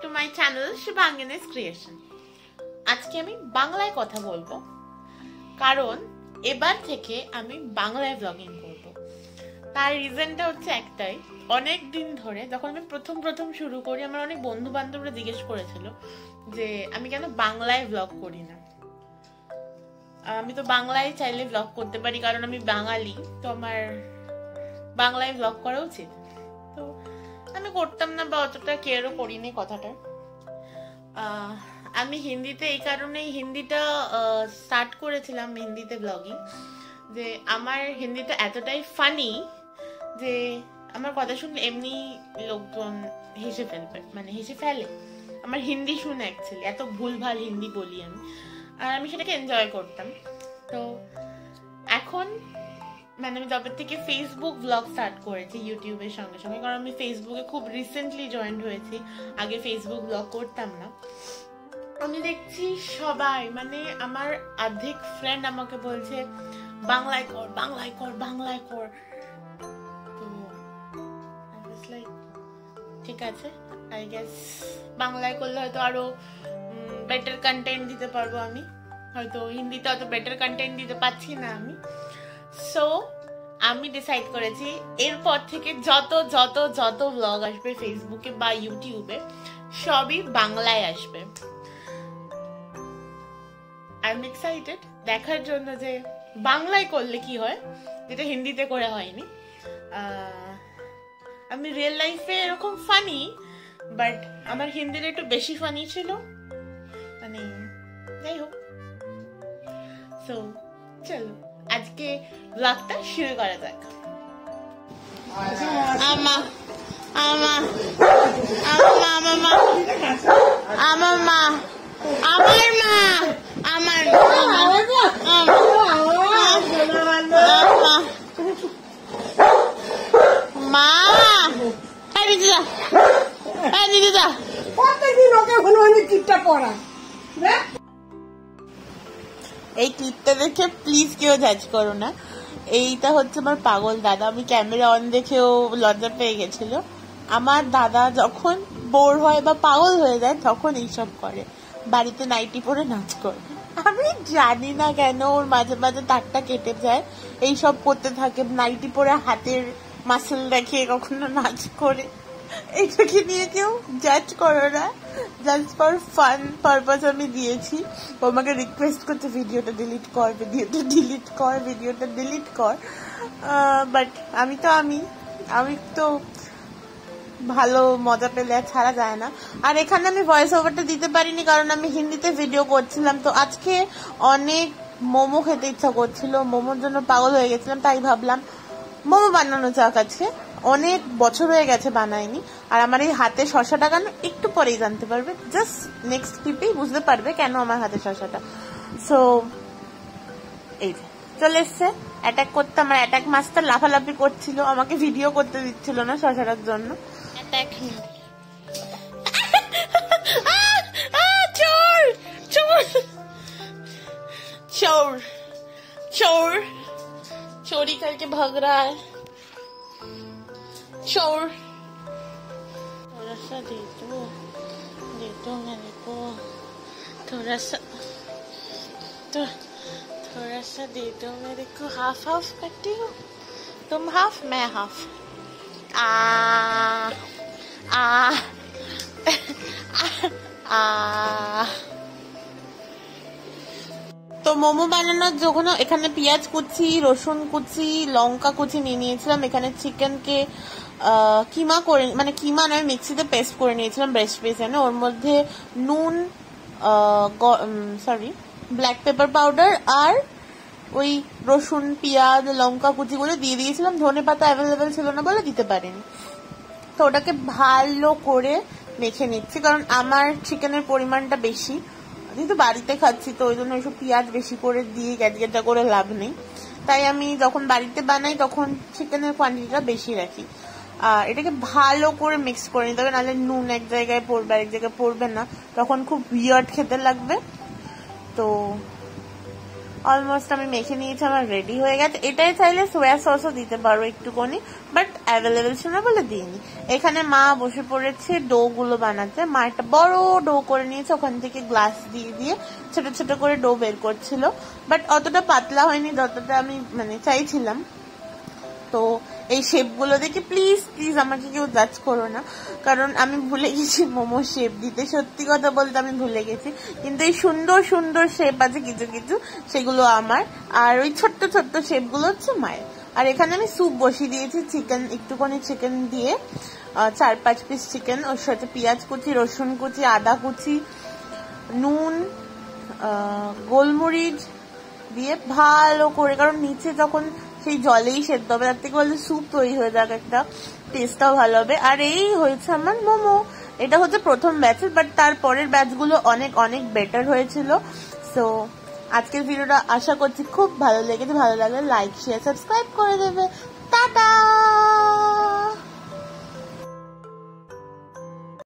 to my channel Shubhangi's Creation. আজকে আমি বাংলায় কথা বলবো কারণ এবার থেকে আমি বাংলায় ব্লগিং করব। তার রিজনটা হচ্ছে একটাই, অনেক দিন ধরে যখন আমি প্রথম শুরু করি আমার অনেক বন্ধু বান্ধবরা জিজ্ঞেস করেছিল যে আমি কেন বাংলায় ব্লগ করি না। আমি তো বাংলায় চাইলে ব্লগ করতে পারি কারণ আমি বাঙালি, তো আমার বাংলায় ব্লগ করা উচিত। তো আমি করতাম না বা অতটা কেয়ারও করিনি কথাটা। আমি হিন্দিতে এই কারণেই হিন্দিটা স্টার্ট করেছিলাম, হিন্দিতে ব্লগিং, যে আমার হিন্দিটা এতটাই ফানি যে আমার কথা শুনলে এমনি লোকজন হেসে ফেলবে, মানে হেসে ফেলে আমার হিন্দি শুনে। অ্যাকচুয়ালি এত ভুলভাল হিন্দি বলি আমি, আর আমি সেটাকে এনজয় করতাম। তো এখন মানে আমি তবে থেকে ফেসবুক ব্লগ স্টার্ট করেছি ইউটিউবের সঙ্গে সঙ্গে, কারণ আমি ফেসবুকে খুব রিসেন্টলি জয়েন হয়েছি, আগে ফেসবুক ব্লগ করতাম না। আমি দেখছি সবাই, মানে আমার অর্ধেক ফ্রেন্ড আমাকে বলছে বাংলায় কর বাংলায় কর বাংলায় কর। তো ঠিক আছে, আই গেস বাংলায় করলে হয়তো আরো বেটার কন্টেন্ট দিতে পারবো আমি, হয়তো হিন্দিতে অত বেটার কন্টেন্ট দিতে পারছি না আমি। সো আমি ডিসাইড করেছি এরপর থেকে যত যত যত ব্লগ আসবে ফেসবুকে বা ইউটিউবে সবই বাংলায় আসবে। আই এম এক্সাইটেড দেখার জন্য যে বাংলায় করলে কি হয়, যেটা হিন্দিতে করে হয়নি। আমি রিয়েল লাইফে এরকম ফানি, বাট আমার হিন্দিতে একটু বেশি ফানি ছিল, মানে যাই হোক। সো চলো আজকে ব্লগটা শুরু করা যাক। আমা আমা আমা আমার মা আমার মা আমার মা আমার মা দিদিদা দিদিদা এই ক্লিপটা দেখে প্লিজ কেউ জাজ করো না। এইটা হচ্ছে আমার পাগল দাদা। আমি ক্যামেরা অন দেখেও লজ্জা পেয়ে গেছিল। আমার দাদা যখন বোর হয় বা পাগল হয়ে যায় তখন এইসব করে, বাড়িতে নাইটি পরে নাচ করে। আমি জানি না কেন ওর মাঝে মাঝে তারটা কেটে যায়, এইসব করতে থাকে, নাইটি পরে হাতের মাসেল দেখে কখনো নাচ করে। এইটাকে নিয়ে কেউ জাজ করো না, জাস্ট ফর ফান পারপাস আমি দিয়েছি। ও আমাকে রিকোয়েস্ট করছে ভিডিওটা ডিলিট কর ভিডিওটা ডিলিট কর ভিডিওটা ডিলিট কর, বাট আমি তো ভালো মজা পেলে আর ছাড়া যায় না। আর এখানে আমি ভয়েস ওভারটা দিতে পারিনি কারণ আমি হিন্দিতে ভিডিও করছিলাম। তো আজকে অনেক মোমো খেতে ইচ্ছা করছিল, মোমোর জন্য পাগল হয়ে গেছিলাম, তাই ভাবলাম মোমো বানানো যাক আজকে। অনেক বছর হয়ে গেছে বানাইনি। আর আমার এই হাতে শসাটা কেন একটু পরেই জানতে পারবে, জাস্ট নেক্সট ক্লিপেই বুঝতে পারবে কেন আমার হাতে শসাটা। সো এই যে চলে এসছে অ্যাটাক করতে। আমার অ্যাটাক মাস্টার লাফালাফি করছিল, আমাকে ভিডিও করতে দিচ্ছিল না শসাটার জন্য। অ্যাটাক চোর চোর चोर चोर चोरी करके भाग रहा है चोर। थोड़ा सा दे दो मेरे को, थोड़ा सा दे दो मेरे को। हाफ हाफ करती हो तुम, हाफ मैं हाफ। आ आ आ তো মোমো বানানোর জন্য এখানে পেঁয়াজ কুচি, রসুন কুচি, লঙ্কা কুচি নিয়ে নিয়েছিলাম। এখানে চিকেনকে কিমা করে, মানে কিমা নয় মিক্সিতে পেস্ট করে নিয়েছিলাম ব্রেস্ট পিসে। ওর মধ্যে নুন, ব্ল্যাক পেপার পাউডার আর ওই রসুন, পেঁয়াজ, লঙ্কা কুচিগুলো দিয়ে দিয়েছিলাম। ধনে পাতা অ্যাভেলেবেল ছিল না বলে দিতে পারিনি। তো ওটাকে ভালো করে মেখে নিচ্ছি কারণ আমার চিকেনের পরিমাণটা বেশি, কিন্তু বাড়িতে খাচ্ছি তো ওই জন্য ওইসব পেঁয়াজ বেশি করে দিয়ে গ্যাটগেটা করে লাভ নেই। তাই আমি যখন বাড়িতে বানাই তখন চিকেনের কোয়ান্টিটিটা বেশি রাখি। আর এটাকে ভালো করে মিক্স করে নিতে হবে, নাহলে নুন এক জায়গায় পড়বে এক জায়গায় পড়বে না, তখন খুব উইয়ার্ড খেতে লাগবে। তো অলমোস্ট আমি মেখে নিয়েছি, আমার রেডি হয়ে গেছে। এটাই চাইলে সোয়া সসও দিতে পারো একটুখানি, বাট অ্যাভেলেবেল ছিল না বলে দিইনি। এখানে মা বসে পড়েছে ডো গুলো বানাতে। মা একটা বড় ডো করে নিয়েছে, ওখান থেকে গ্লাস দিয়ে দিয়ে ছোট ছোট করে ডো বের করছিল, বাট অতটা পাতলা হয়নি যতটা আমি মানে চাইছিলাম। তো এই শেপ গুলো দেখে প্লিজ প্লিজ আমাকে কেউ জাজ করো না, কারণ আমি ভুলে গেছি মোমো শেপ দিতে। সত্যি কথা বলতে আমি ভুলে গেছি, কিন্তু এই সুন্দর সুন্দর শেপ আছে কিছু কিছু, সেগুলো আমার। আর ওই ছোট্ট ছোট্ট শেপ গুলো হচ্ছে মায়ের। আর এখানে আমি স্যুপ বসিয়ে দিয়েছি, চিকেন একটুখানি চিকেন দিয়ে 4-5 পিস চিকেন, ওর সাথে পেঁয়াজ কুচি, রসুন কুচি, আদা কুচি, নুন, গোলমরিচ দিয়ে ভালো করে, কারণ নিচে যখন সেই জলেই সেদ্ধ হবে, তার থেকে বলতে স্যুপ তৈরি হয়ে যাক, একটা টেস্টটাও ভালো হবে। আর এই হয়েছে আমার মোমো। এটা হচ্ছে প্রথম ব্যাচের, বাট তারপরের ব্যাচগুলো অনেক অনেক বেটার হয়েছিল। সো আজকের ভিডিওটা আশা করছি খুব ভালো লেগেছে। ভালো লাগলে লাইক শেয়ার সাবস্ক্রাইব করে দেবে। টাটা।